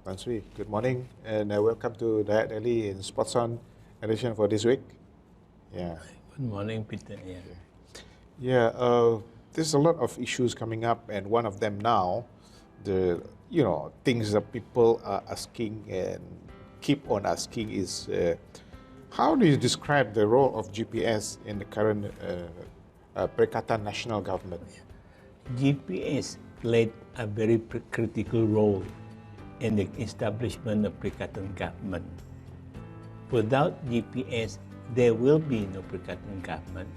Tan Sri, good morning and welcome to DayakDaily in Sports On edition for this week. Yeah. Good morning, Peter. There's a lot of issues coming up, and one of them now, things that people are asking and keep on asking is, how do you describe the role of GPS in the current Perikatan Nasional government? GPS played a very critical role in the establishment of Perikatan government. Without GPS, there will be no Perikatan government.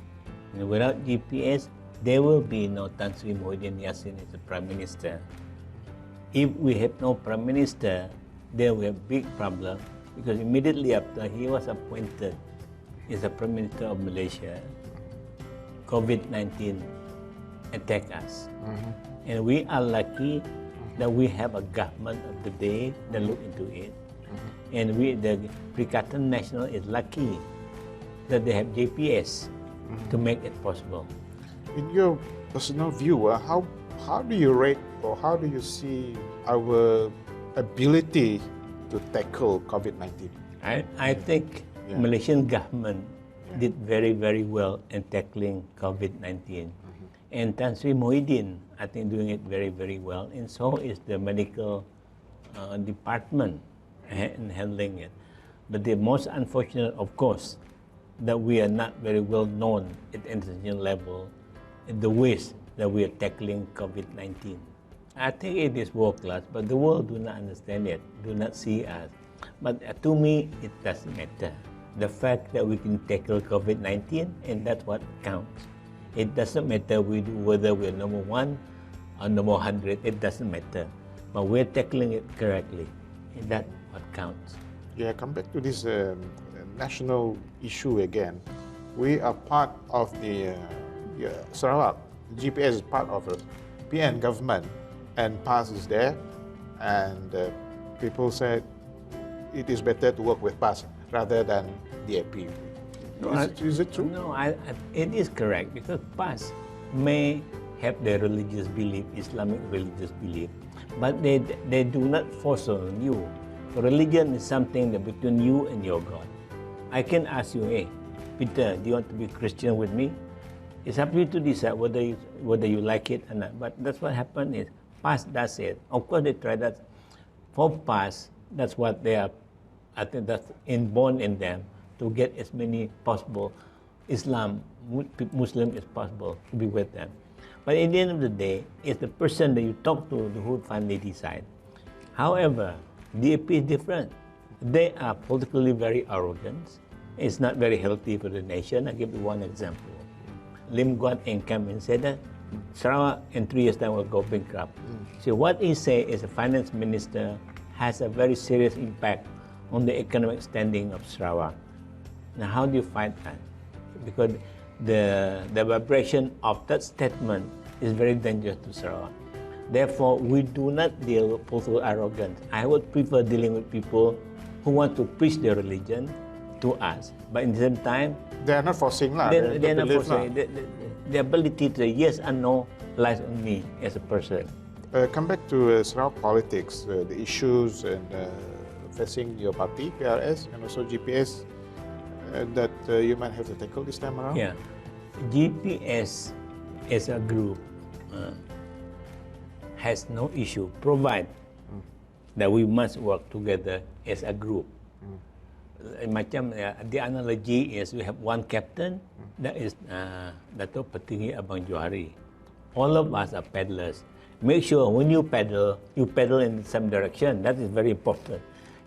And without GPS, there will be no Tan Sri Muhyiddin Yassin as the Prime Minister. If we have no Prime Minister, there will be a big problem, because immediately after he was appointed as the Prime Minister of Malaysia, COVID-19 attacked us. And we are lucky that we have a government of the day that look into it. And the Perikatan Nasional is lucky that they have GPS to make it possible. In your personal view, how do you rate or how do you see our ability to tackle COVID-19? I think Malaysian government did very, very well in tackling COVID-19. And Tan Sri Muhyiddin, I think, doing it very, very well. And so is the medical department in handling it. But the most unfortunate, of course, that we are not very well known at international level in the ways that we are tackling COVID-19. I think it is world class, but the world do not understand it, do not see us. But to me, it doesn't matter. The fact that we can tackle COVID-19, and that's what counts. It doesn't matter whether we're number 1 or number 100, it doesn't matter. But we're tackling it correctly, and that's what counts. Yeah, come back to this national issue again. We are part of the Sarawak. GPS is part of the PN government, and PAS is there, and people said it is better to work with PAS rather than DAP. Is it true? No, it is correct, because PAS may have their religious belief, Islamic religious belief, but they do not force on you. Religion is something that between you and your God. I can ask you, hey, Peter, do you want to be Christian with me? It's up to you to decide whether you like it or not. But that's what happened is PAS does it. Of course, they try that. For PAS, that's what they are. I think that's inborn in them, to get as many possible Muslim as possible to be with them. But at the end of the day, it's the person that you talk to who finally decide. However, DAP is different. They are politically very arrogant. It's not very healthy for the nation. I'll give you one example. Lim Guat Eng came and said that Sarawak in 3 years' time will go bankrupt. So what he say is the finance minister has a very serious impact on the economic standing of Sarawak. Now, how do you fight that? Because the vibration of that statement is very dangerous to Sarawak. Therefore, we do not deal with political arrogance. I would prefer dealing with people who want to preach their religion to us, but in the same time, they are not forcing. They're not forcing. The ability to say yes and no lies on me as a person. Come back to Sarawak politics, the issues and facing your party, PRS, and also GPS, that you might have to tackle this time around? Yeah. GPS as a group has no issue, provided that we must work together as a group. Macam the analogy is we have one captain, that is Datuk Petinggi Abang Johari. All of us are paddlers. Make sure when you paddle in the same direction. That is very important.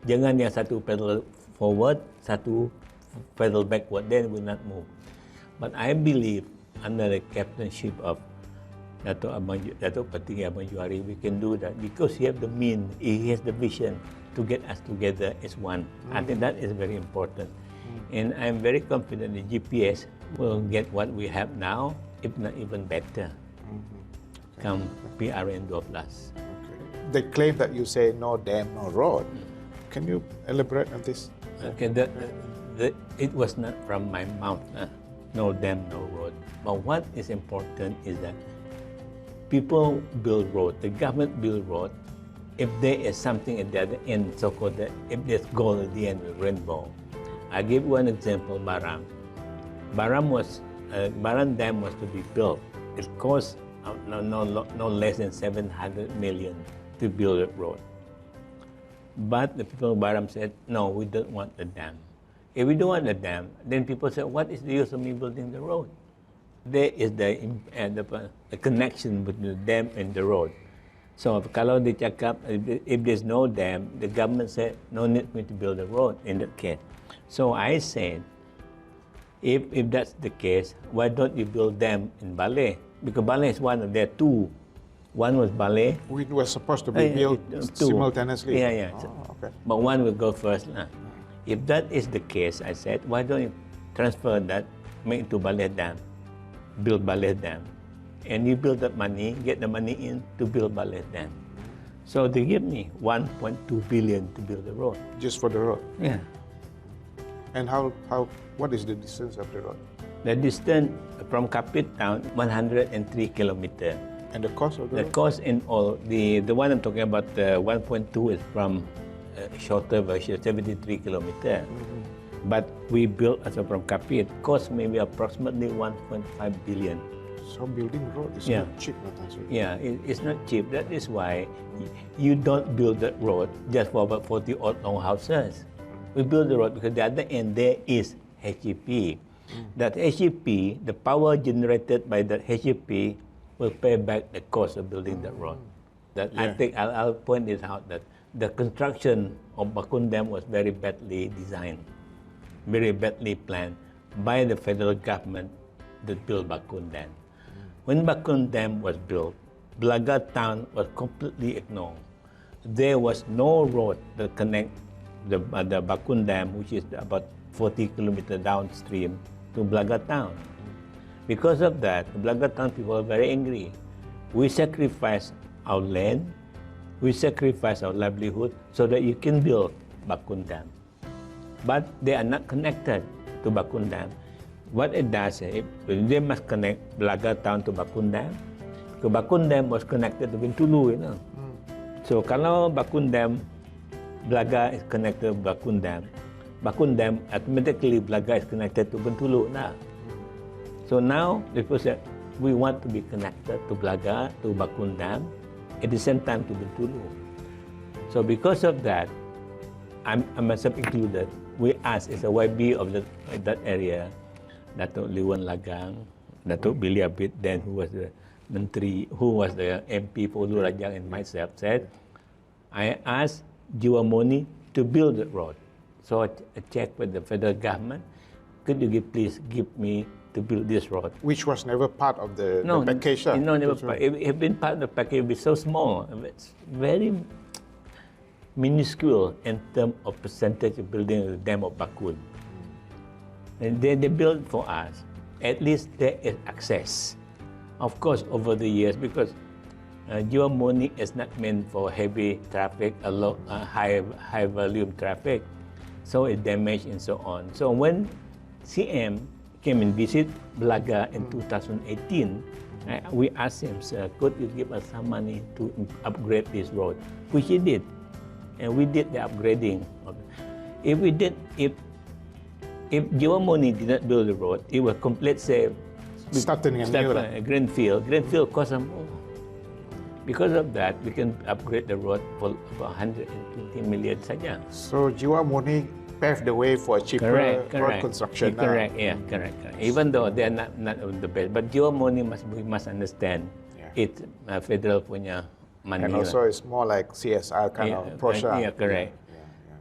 Jangan yang satu paddle forward, satu paddle backward, then will not move. But I believe under the captainship of Datuk Petinggi Abang Johari, we can do that because he has the mean, he has the vision to get us together as one. I think that is very important. And I'm very confident the GPS will get what we have now, if not even better, come PRN 12. Okay. The claim that you say no dam, no road. Can you elaborate on this? Okay, it was not from my mouth. No dam, no road. But what is important is that people build road, the government build road if there is something at the other end, so-called, if there's gold at the end of the rainbow. I give one example, Baram. Baram Dam was to be built. It cost no less than 700 million to build a road. But the people of Baram said, no, we don't want the dam. If we don't want the dam, then people said, what is the use of me building the road? There is the connection between the dam and the road. So kalau dia cakap, if there's no dam, the government said, no need for me to build a road in that case. So I said, if that's the case, why don't you build dam in Baleh? Because Baleh is one of their two. One was Baleh. It was supposed to be built simultaneously. Yeah. Okay. But one will go first. If that is the case, I said, why don't you transfer that, make it to Baleh Dam, build Baleh Dam, and you build that money, get the money in to build Baleh Dam. So they give me 1.2 billion to build the road. Just for the road? Yeah. And what is the distance of the road? The distance from Kapit town, 103 kilometers. And the cost of the road? The cost in all, the one I'm talking about, 1.2 is from shorter version, 73 kilometers. Mm-hmm. But we built also from Kapit, cost maybe approximately 1.5 billion. So building road is not cheap, Natasha. Yeah, it's not cheap. That is why you don't build that road just for about 40 odd long houses. We build the road because the other end there is HEP. That HEP, the power generated by that HEP will pay back the cost of building that road. That I think I'll point this out, that the construction of Bakun Dam was very badly designed, very badly planned by the federal government that built Bakun Dam. When Bakun Dam was built, Blaga town was completely ignored. There was no road that connect the Bakun Dam, which is about 40 kilometers downstream, to Blaga town. Because of that, the Blaga town people are very angry. We sacrifice our land, we sacrifice our livelihood so that you can build Bakun Dam. But they are not connected to Bakun Dam. What it does is, they must connect Blaga town to Bakun Dam. Because Bakun Dam was connected to Bintulu, you know. So kalau Bakun Dam, Blaga is connected to Bakun Dam automatically Blaga is connected to Bintulu now. So now people said, we want to be connected to Blaga, to Bakun Dam, at the same time to Bintulu. So because of that, I myself included, we asked as a YB of that area, Datuk Liwan Lagang, Datuk Billy Abid, then who was the Menteri, who was the MP for Ulu Rajang, and myself said, I asked Jiwamoni to build the road. So I checked with the federal government, could you please give me to build this road? Which was never part of the package? No, never part. It had been part of the package, it would be so small. It's very minuscule in terms of percentage of building the dam of Bakun. And they built for us. At least there is access. Of course, over the years, because Jiwamoni is not meant for heavy traffic, high volume traffic. So it's damaged and so on. So when CM came and visit Blaga in 2018, we asked him, sir, could you give us some money to upgrade this road? Which he did. And we did the upgrading. If Jiwamoni did not build the road, it was complete, say, Greenfield. Greenfield cost more. Because of that, we can upgrade the road for about 120 million saja. So Jiwamoni paved the way for a cheaper road construction. Correct. Even though they are not the best, but Jiwamoni we must understand it's federal punya money. And also it's more like CSR kind of project. Yeah, correct.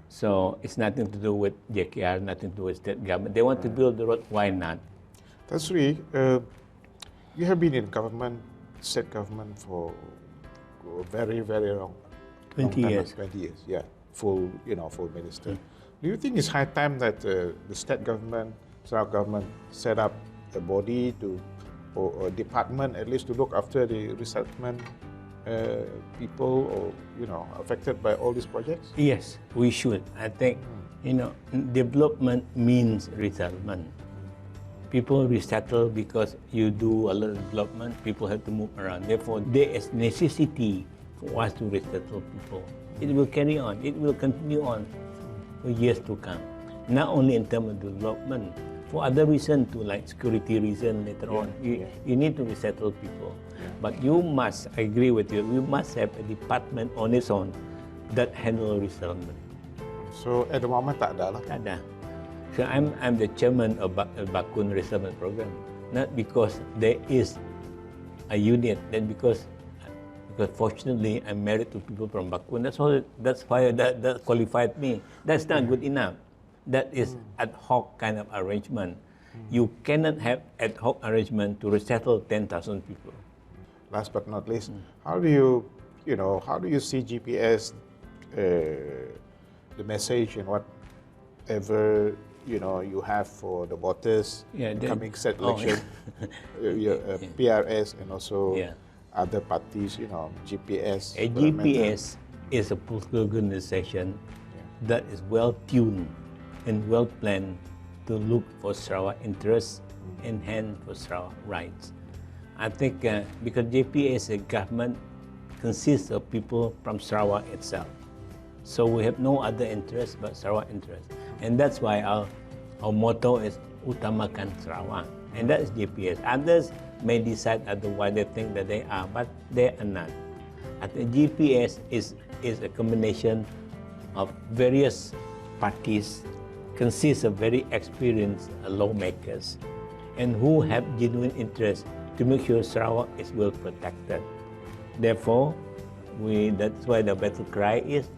So it's nothing to do with JKR, nothing to do with state government. They want to build the road, why not? That's really, you have been in government, state government for a very, very long 20 years. 20 years, yeah. Full minister. Do you think it's high time that the state government, Sarawak government set up a body or a department at least to look after the resettlement people or affected by all these projects? Yes, we should. I think development means resettlement. People resettle because you do a lot of development. People have to move around. Therefore, there is necessity for us to resettle people. It will carry on. It will continue on for years to come. Not only in terms of development, for other reasons too, like security reason later on. You need to resettle people. But you must, I agree with you, you must have a department on its own that handle resettlement. So at the moment tak ada lah. Tak ada. So I'm the chairman of Bakun resettlement program. Not because there is a unit, then because fortunately I'm married to people from Bakun. That's all. That's why that qualified me. That's not good enough. That is ad hoc kind of arrangement. You cannot have ad hoc arrangement to resettle 10,000 people. Last but not least, how do you see GPS, the message and whatever you have for the voters coming set election, PRS and also other parties, GPS. A GPS is a political organization that is well tuned and well planned to look for Sarawak interests and hence for Sarawak rights. I think because JPS, a government, consists of people from Sarawak itself. So we have no other interest but Sarawak interest. And that's why our motto is Utamakan Sarawak. And that is JPS. Others may decide otherwise, they think that they are, but they are not. I think GPS is a combination of various parties, consists of very experienced lawmakers, and who have genuine interest to make sure Sarawak is well protected. Therefore, that's why the battle cry is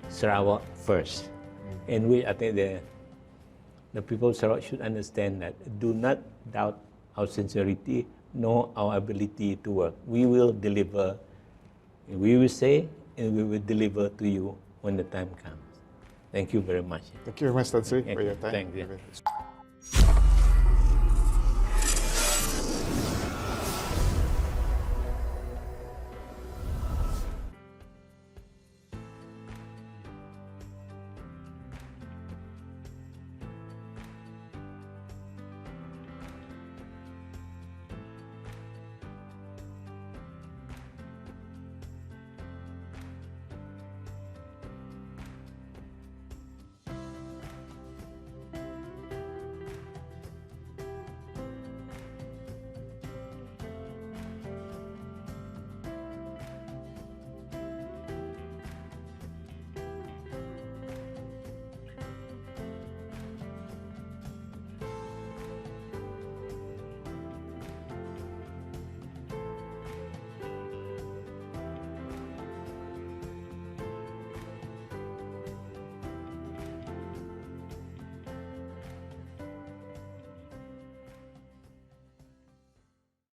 Sarawak first. And I think the people of Sarawak should understand that. Do not doubt our sincerity nor our ability to work. We will deliver. We will say and we will deliver to you when the time comes. Thank you very much. Thank you very much, Tan Sri, for your time. Thank you.